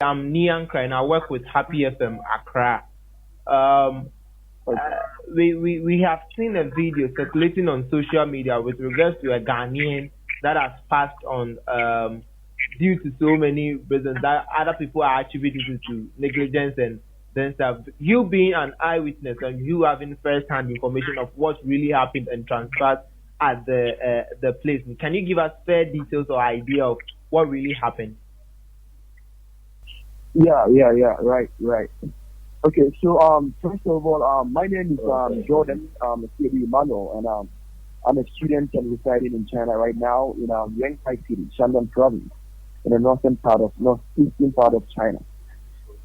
I'm Yantai and I work with Happy FM Accra. Um, Okay. we have seen a video circulating on social media with regards to a Ghanaian that has passed on due to so many reasons that other people are attributing it to negligence and then stuff. You being an eyewitness and you having first-hand information of what really happened and transpired at the place, can you give us fair details or idea of what really happened? Yeah. Right, right. Okay, so first of all, my name is Jordan, Emmanuel, and I'm a student and residing in China right now in Yantai City, Shandong Province, in the northeastern part of China.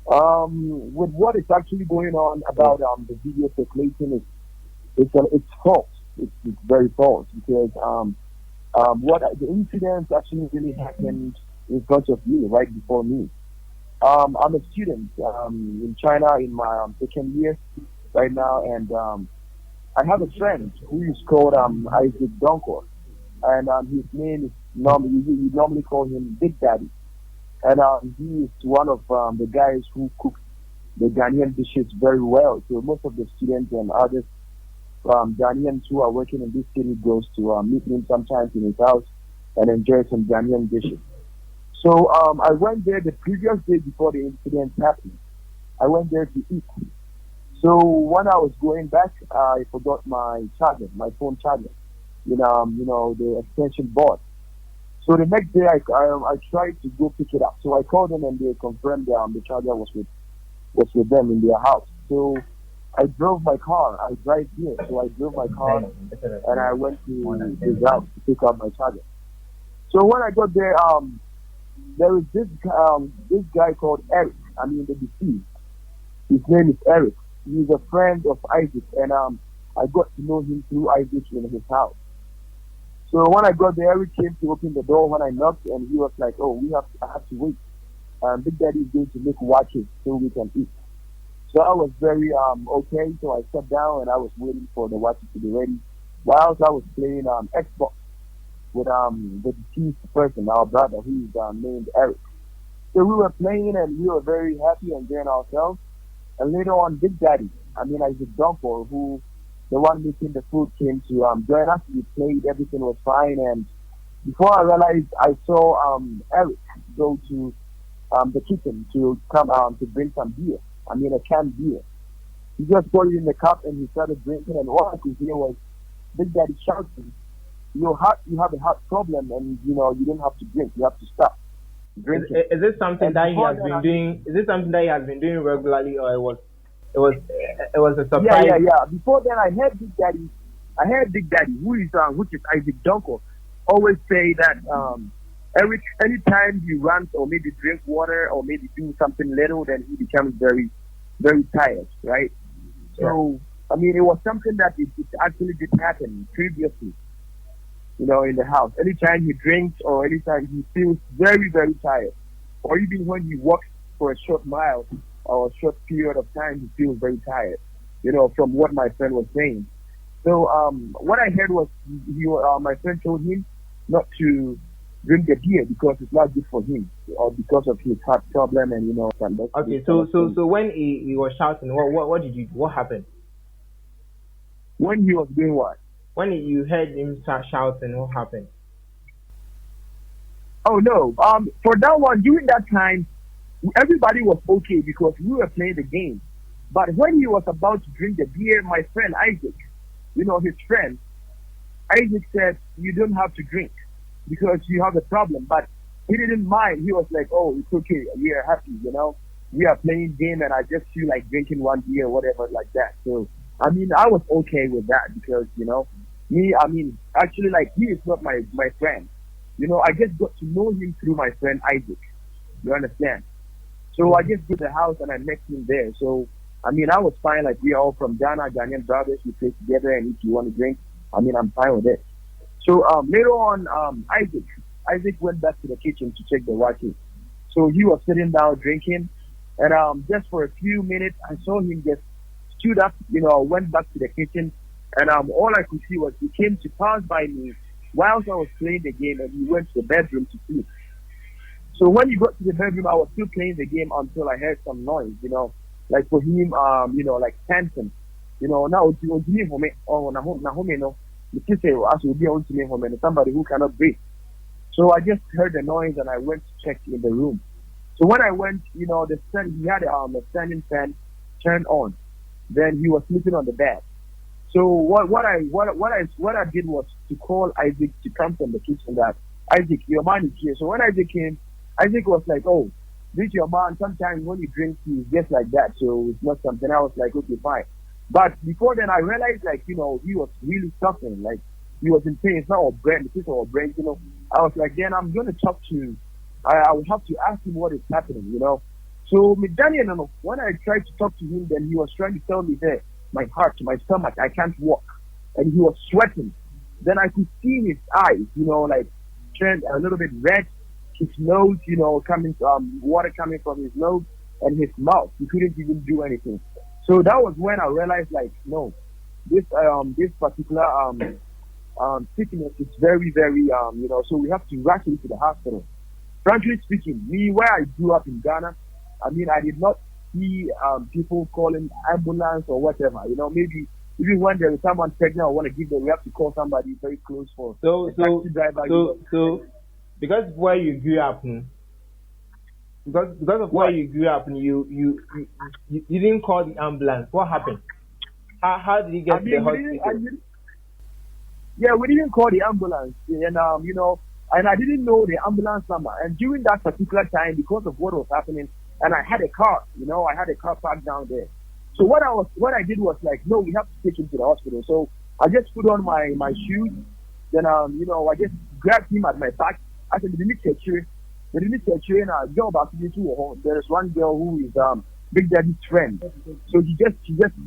With what is actually going on about the video circulation is it's false. It's very false because what the incident actually really happened in front of me, right before me. I'm a student in China in my second year right now, and I have a friend who is called Isaac Donkor, and his name is normally we normally call him Big Daddy, and he is one of the guys who cooks the Ghanaian dishes very well. So most of the students and others Ghanaians who are working in this city goes to meet him sometimes in his house and enjoy some Ghanaian dishes. So I went there the previous day before the incident happened. I went there to eat. So when I was going back, I forgot my charger, my phone charger, the extension board. So the next day, I tried to go pick it up. So I called them and they confirmed the charger was with them in their house. So I drove my car. I drive here, so I drove my car and I went to his house to pick up my charger. So when I got there, there is this guy called Eric. I mean the deceased. His name is Eric. He's a friend of Isaac, and I got to know him through Isaac in his house. So when I got there, Eric came to open the door when I knocked, and he was like, "Oh, I have to wait. Big Daddy is going to make watches so we can eat." So I was very okay. So I sat down and I was waiting for the watches to be ready. Whilst I was playing Xbox with the deceased person, our brother, who is named Eric. So we were playing and we were very happy enjoying ourselves. And later on, Big Daddy, I mean Isaac Dunfor, who the one making the food, came to join us. We played, everything was fine. And before I realized, I saw Eric go to the kitchen to come to bring some beer. I mean a canned beer. He just poured it in the cup and he started drinking. And all I could hear was Big Daddy shouting, you have a heart problem, and you don't have to drink. You have to stop drinking." Is this something And that he before has that, been doing? Is this something that he has been doing regularly, or it was a yeah, surprise? yeah. Before then, I heard Big Daddy, which is Isaac Dunkel, always say that every anytime he runs or maybe drink water or maybe do something little, then he becomes very, very tired, right? Yeah. So I mean, it was something that it actually did happen previously, in the house. Anytime he drinks or anytime he feels very, very tired, or even when he walks for a short mile or a short period of time, he feels very tired, from what my friend was saying. So what I heard was my friend told him not to drink the beer because it's not good for him or because of his heart problem and, and those Okay. kind So of things. when he was shouting, what did you do? What happened? When he was doing what? When you heard him start shouting, what happened? Oh no. For that one, during that time, everybody was okay because we were playing the game. But when he was about to drink the beer, my friend Isaac, his friend, Isaac said, "You don't have to drink because you have a problem." But he didn't mind. He was like, "Oh, it's okay. We are happy, We are playing game and I just feel like drinking one beer or whatever like that." So, I mean, I was okay with that because, me, I mean, actually, like, he is not my friend. I just got to know him through my friend Isaac. You understand? So I just go to the house and I met him there. So, I mean, I was fine. Like, we are all from Ghana, Ghanaian brothers. We play together, and if you want to drink, I mean, I'm fine with it. So later on, Isaac went back to the kitchen to check the watches. So he was sitting down drinking, and just for a few minutes, I saw him just stood up, went back to the kitchen, and all I could see was he came to pass by me whilst I was playing the game, and he went to the bedroom to sleep. So when he got to the bedroom, I was still playing the game until I heard some noise, like for him, like Samson, now it's me home or Nahome, the sister as will be on to me home and somebody who cannot breathe. So I just heard the noise and I went to check in the room. So when I went, the stand he had a standing fan turned on. Then he was sleeping on the bed. So what I did was to call Isaac to come from the kitchen that Isaac, your man is here. So when Isaac came, Isaac was like, oh, this your man. Sometimes when you drink, he's just like that. So it's not something. I was like, okay, fine. But before then, I realized like, he was really suffering. Like he was in pain. It's not our brain. It's our brain. I was like, then I'm going to talk to. I will have to ask him what is happening. So Daniel, when I tried to talk to him, then he was trying to tell me that my heart, my stomach, I can't walk, and he was sweating. Then I could see his eyes, like turned a little bit red. His nose, coming water coming from his nose and his mouth. He couldn't even do anything. So that was when I realized, like, no, this particular sickness is very, very So we have to rush him to the hospital. Frankly speaking, me where I grew up in Ghana, I mean, I did not see people calling ambulance or whatever. Maybe even when there is someone pregnant or want to give them, we have to call somebody very close for taxi driver. So because of where you grew up, because of where you grew up, you didn't call the ambulance. What happened? How did you get to the hospital? We didn't call the ambulance, and and I didn't know the ambulance number. And during that particular time, because of what was happening, and I had a car, I had a car parked down there. So what I did was like, no, we have to take him to the hospital. So I just put on my shoes. Then I just grabbed him at my back. I said, "We need to cheer. We need to cheer." And I go back to the two. There is one girl who is Big Daddy's friend. So she just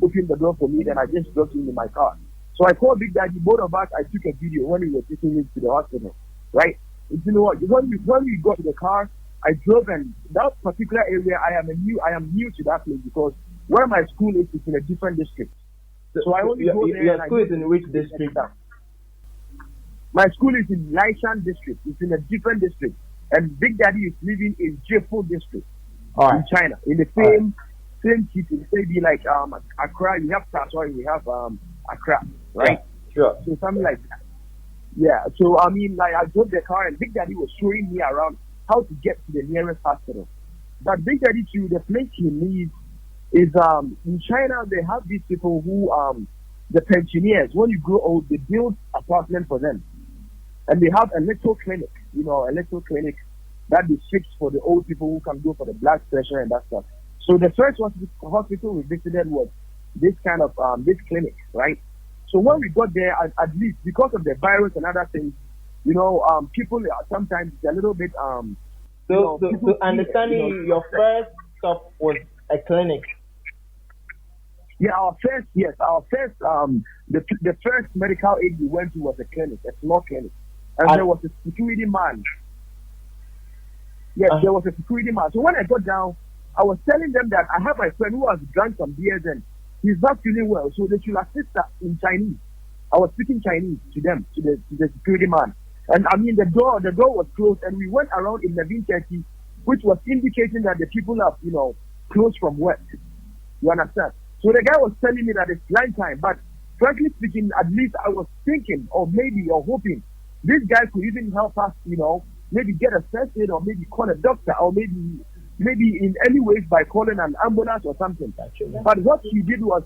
opened the door for me. Then I just dropped him in my car. So I called Big Daddy. Both of us, I took a video when we were taking him to the hospital. Right? And you know what? When we got to the car, I drove, and that particular area, I am new to that place because where my school is in a different district. So I only go there. Your school is in which district? My school is in Laishan district. It's in a different district, and Big Daddy is living in Jefo district in China, in the same city. Maybe like Accra. We have Tasori. We have Accra, right? Yeah, sure. So something like that. Yeah. So I mean, like I drove the car, and Big Daddy was showing me around how to get to the nearest hospital. But Big Daddy, to the place he lives is in China. They have these people who the pensioners. When you grow old, they build apartment for them, and they have a little clinic. A little clinic that they fix for the old people who can go for the blood pressure and that stuff. So the first hospital we visited was this kind of this clinic, right? So when we got there, at least because of the virus and other things, people sometimes it's a little bit So understanding your first stop was a clinic. Yeah, our first the first medical aid we went to was a clinic, a small clinic, and there was a security man. Yes, there was a security man. So when I got down, I was telling them that I have my friend who has drank some beers and he's not feeling well, so they should assist us in Chinese. I was speaking Chinese to them, to the security man. And I mean, the door was closed, and we went around 11:30, which was indicating that the people are, closed from work. You understand? So the guy was telling me that it's lunch time, but frankly speaking, at least I was thinking, or hoping, this guy could even help us, maybe get a first aid, or maybe call a doctor, or maybe in any ways by calling an ambulance or something. But what he did was,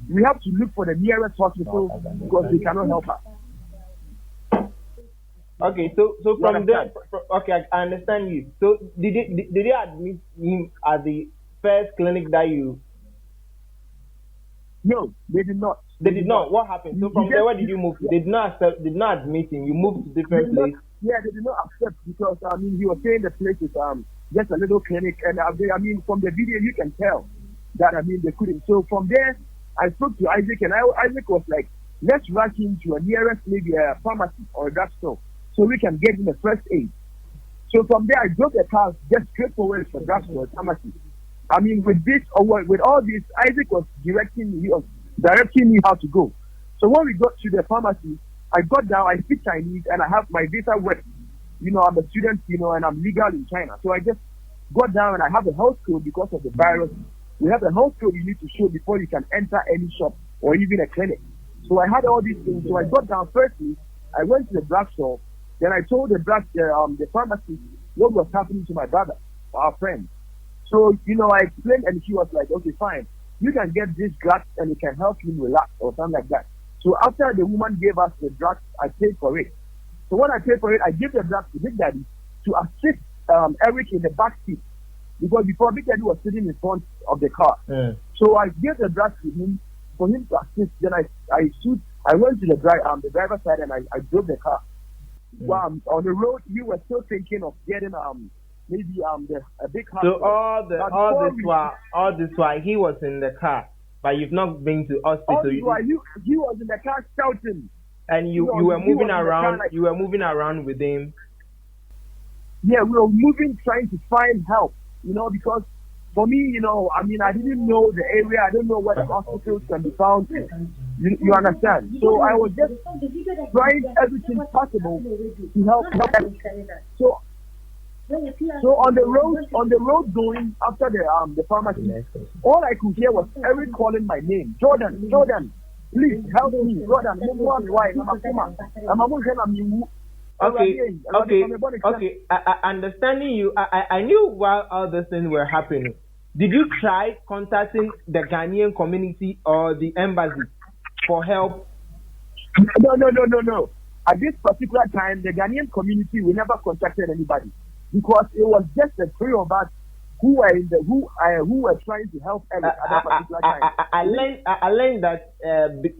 we have to look for the nearest hospital because they cannot help us. Okay, so from there, okay, I understand you. So did they admit him at the first clinic that you? No, they did not. They did not. What happened? So from there, where did you move? They did not admit him. You moved to different place. Yeah, they did not accept because he was saying the place is just a little clinic, and from the video you can tell that they couldn't. So from there, I spoke to Isaac, and Isaac was like, let's rush him to a nearest maybe a pharmacy or a drugstore so we can get him a first aid. So from there, I drove the car just straightforward for drugstore, pharmacy. With all this, Isaac was directing me how to go. So when we got to the pharmacy, I got down, I speak Chinese, and I have my visa work. I'm a student, and I'm legal in China. So I just got down and I have a health code because of the virus. We have a health code you need to show before you can enter any shop or even a clinic. So I had all these things. So I got down firstly. I went to the drugstore. Then I told the pharmacist what was happening to my brother, our friend. So, I explained and she was like, okay, fine. You can get this drug and it can help you relax or something like that. So after the woman gave us the drugs, I paid for it. So when I paid for it, I gave the drugs to Big Daddy to assist Eric in the back seat. Because before Big Daddy was sitting in front of the car. So I gave the drugs to him for him to assist. Then I went to the driver's side and I drove the car. On the road, we were still thinking of getting maybe a big house. So all this while he was in the car, but you've not been to hospital. All this while he was in the car shouting. And you were moving around. You were moving around with him. Yeah, we were moving, trying to find help. Because for me, I didn't know the area. I don't know where the hospitals can be found. You understand? So I was just trying everything possible to help. So on the road going after the pharmacy, all I could hear was Eric calling my name. Jordan, please help me. Jordan, Okay. Understanding you, I knew while all these things were happening. Did you try contacting the Ghanaian community or the embassy for help? No. At this particular time, the Ghanaian community, we never contacted anybody because it was just the three of us who were trying to help Eric at that particular time. I learned that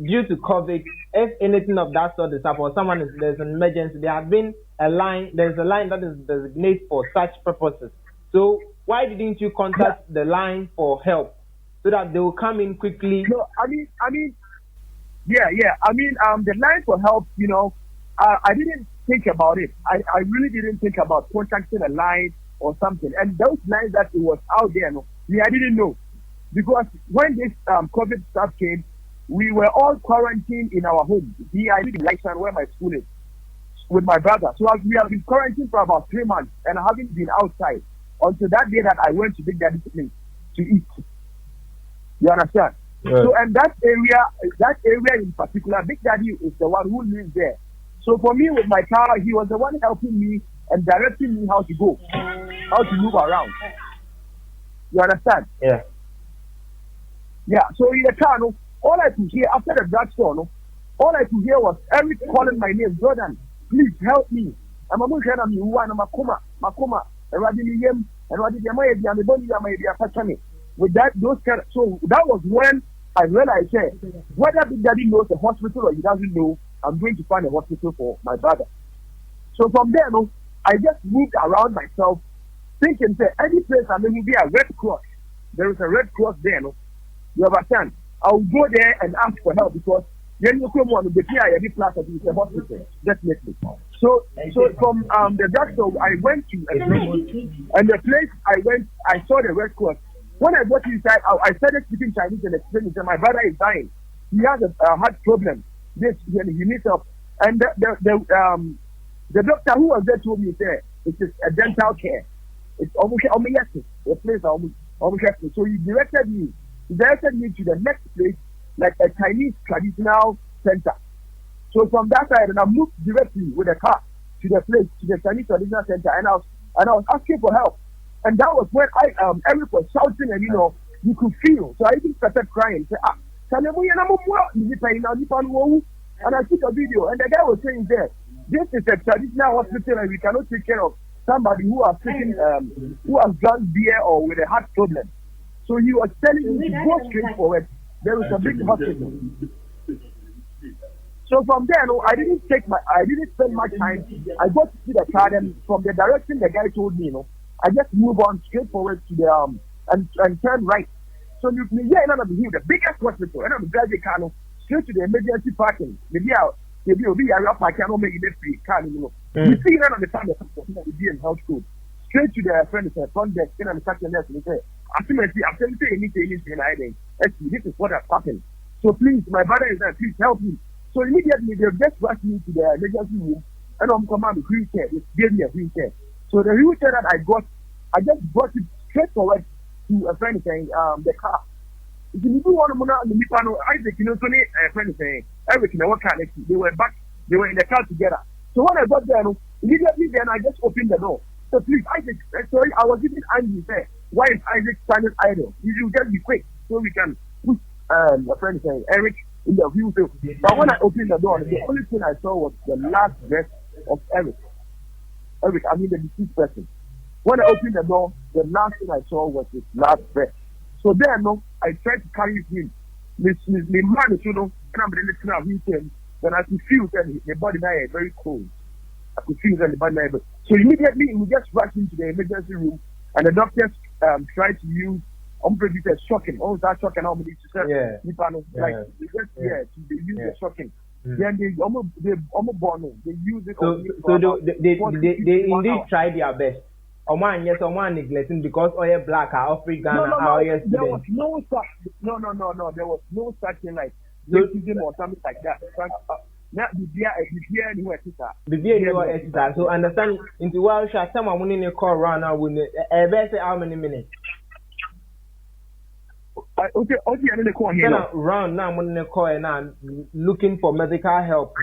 due to COVID, if anything of that sort is up or there's an emergency, there's a line that is designated for such purposes. So why didn't you contact the line for help so that they will come in quickly? No, the line for help, I didn't think about it. I really didn't think about contacting a line or something. And those lines that it was out there, I didn't know. Because when this COVID stuff came, we were all quarantined in our home. I live in Laishan, where my school is, with my brother. So we have been quarantined for about 3 months, and I haven't been outside until that day that I went to Big Daddy's place to eat. You understand? Right. So, and that area in particular, Big Daddy is the one who lives there. So for me, with my car, he was the one helping me and directing me how to go, how to move around. You understand? Yeah. Yeah. So in the car, all I could hear after the drugstore, all I could hear was Eric calling my name, Jordan, please help me. I'm a Muslim, I'm Makoma, with that, so that was when I realized, whether Big Daddy knows the hospital or he doesn't know, I'm going to find a hospital for my brother. So from there, I just moved around myself, thinking that any place I'm going to be a Red Cross. There is a Red Cross there, You understand? I'll go there and ask for help because then you come on the PIA plus it's a hospital, definitely. So from the drugstore I went to a place, and the place I went, I saw the Red Cross. When I got inside, I started speaking Chinese and explaining that my brother is dying. He has a heart problem. He needs help. And the doctor who was there told me that it is a dental care. It's almost the place almost. So he directed me to the next place, like a Chinese traditional center. So from that side, and I moved directly with a car to the place, to the Chinese traditional center, and I was asking for help. And that was when Eric was shouting, and you could feel. So I even started crying. Say, and I took a video, and the guy was saying there, this is a traditional hospital, and we cannot take care of somebody who has drunk beer or with a heart problem. So he was telling me to go straight forward. There is a big hospital. So from there, I didn't spend much time. I got to see the card, and from the direction the guy told me, I just move on straight forward to the and turn right. So you the biggest hospital, and I'm driving car straight to the emergency parking. Maybe I'll be a park, I don't make it free car. You see none of the time the be in health code. Straight to the front desk, and I'm starting there and say, ultimately, I'm telling you anything I think. Actually, this is what has happened. So please, my brother is there, please help me. So immediately they just rushed me to the emergency room, and I'm command wheelchair. They gave me a wheelchair. So the wheelchair that I got, I just brought it straight forward to a friend saying, the car. If you do want to move out the Nipano, Isaac, you know, Tony, a friend saying, everything, what kind of they were back, they were in the car together. So when I got there, immediately then I just opened the door. So please, Isaac, sorry, I was even angry there. Why is Isaac standing idle? You should just be quick so we can put a friend saying, Eric, in the wheelchair. But when I opened the door, the only thing I saw was the last breath of Eric. Eric, I mean the deceased person. When I opened the door, the last thing I saw was his last breath. So then, I tried to carry him. My man is, and I'm listening to wheelchair. Then I could feel that the body now is very cold. I could feel that the body now. So immediately we just rushed into the emergency room, and the doctors tried to use unpredicted shocking. Oh, that shocking? How many to say? Yeah. Like they use the shocking. Then they almost born. They use it. So they indeed try their best. Oman yes, Oman neglecting because oil black are offering Ghana no. yes. There was no such. No. There was no such thing like racism or something like that. Not the beer anywhere. So understand into well shot someone winning a call round now with say how many minutes? Okay, I'm in the call here. Round now winning a call and now looking for medical help.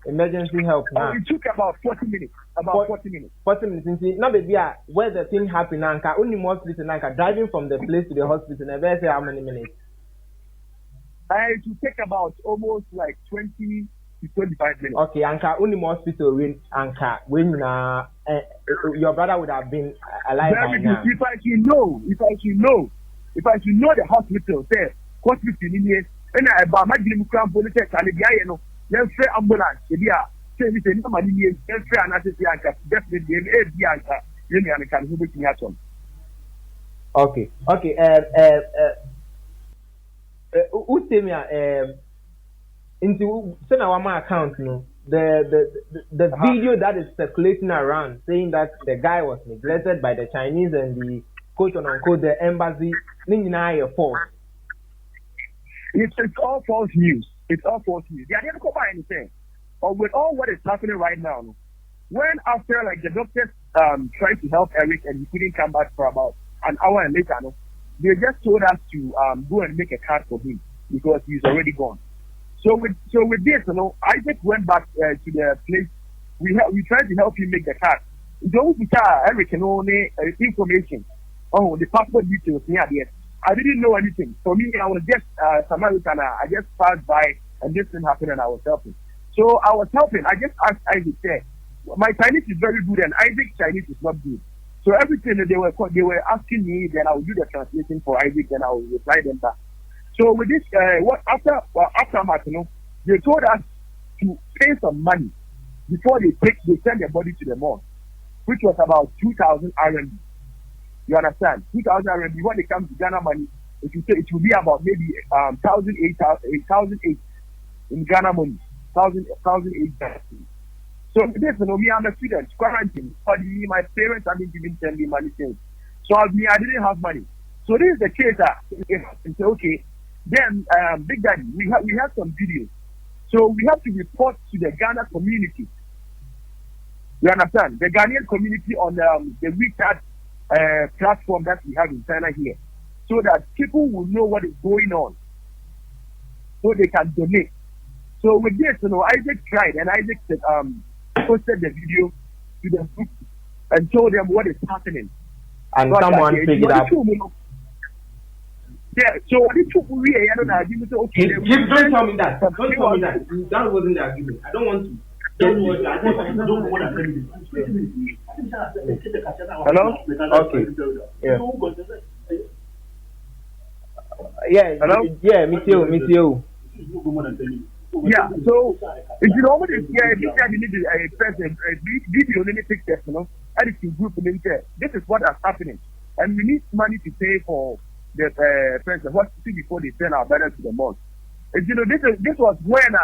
Emergency help now. It took about 40 minutes. 40 minutes. 40 minutes. Now, baby, where the thing happened, Anka, only more hospital, Anka, driving from the place to the hospital, never say how many minutes? It will take about almost like 20 to 25 minutes. Okay, Anka, only more hospital, Anka, when your brother would have been alive by now. If I should know the hospital, say, hospital in here, and I buy my dream crown police, yes, ambulance. Say no money. Yes, definitely. Okay. Into send our account, the video that is circulating around saying that the guy was neglected by the Chinese and the quote unquote the embassy. False. It's all false news. It's all false news. They are never going to buy anything. Or with all what is happening right now, when after like the doctors tried to help Eric and he couldn't come back for about an hour and later, they just told us to go and make a card for him because he's already gone. So with this, Isaac went back to the place. We tried to help him make the card. Don't Eric only information. Oh, the passport details near there. I didn't know anything. For me, I was just Samaritan. I just passed by and this thing happened and I was helping. So I was helping. I just asked Isaac, my Chinese is very good and Isaac's Chinese is not good. So everything that they were asking me, then I would do the translation for Isaac and I will reply them back. So with this, aftermath, they told us to pay some money before they send the body to the morgue, which was about 2,000 RMB. You understand? 2,000 RMB. When it comes to Ghana money, it will be about maybe 1,008 in Ghana money. 1,008. So this, me, I'm a student, quarantine. But my parents haven't even sent me money since. So I didn't have money. So this is the case. Okay. Then, Big Daddy, we have some videos. So we have to report to the Ghana community. You understand? The Ghanaian community on the WeChat platform that we have in China here. So that people will know what is going on. So they can donate. So with this, Isaac tried and Isaac posted the video to the group and told them what is happening. And someone picked it up. Yeah, so the two we don't tell me that. Don't tell me that. That wasn't the argument. I don't want to. Hello? Okay. Yeah. Hello? Yeah, me too. Yeah, so if you know what is you need to press a video, then pictures, editing group in there. This is what is happening. And we need money to pay for the person what to see before they send our brothers to the mosque. And this was when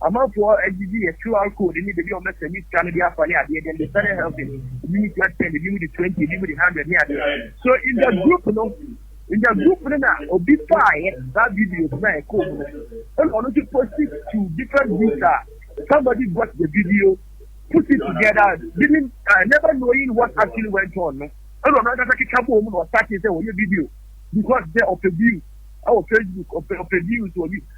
amount for a QR code, they need to be on the Canada for then they started helping. You need to 10, you need 20, you need 100 here. So in the group, or before that video is very cool. And on to post it to different groups. Somebody got the video put it together, didn't never knowing what actually went on. No? I don't know that I can't woman was starting say your video because they of the view. Our Facebook of the views.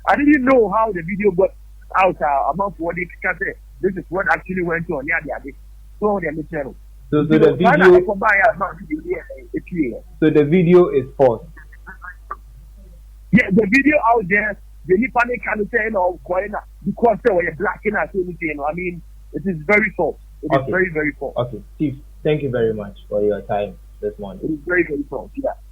I didn't know how the video got out amount what they can say. This is what actually went on. Yeah. So the channel. So the video is false. Yeah, the video out there, the Nippon can say no, because they were black and I mean, it is very false. It is very, very false. Okay, Steve, thank you very much for your time this morning. It is very, very false. Yeah.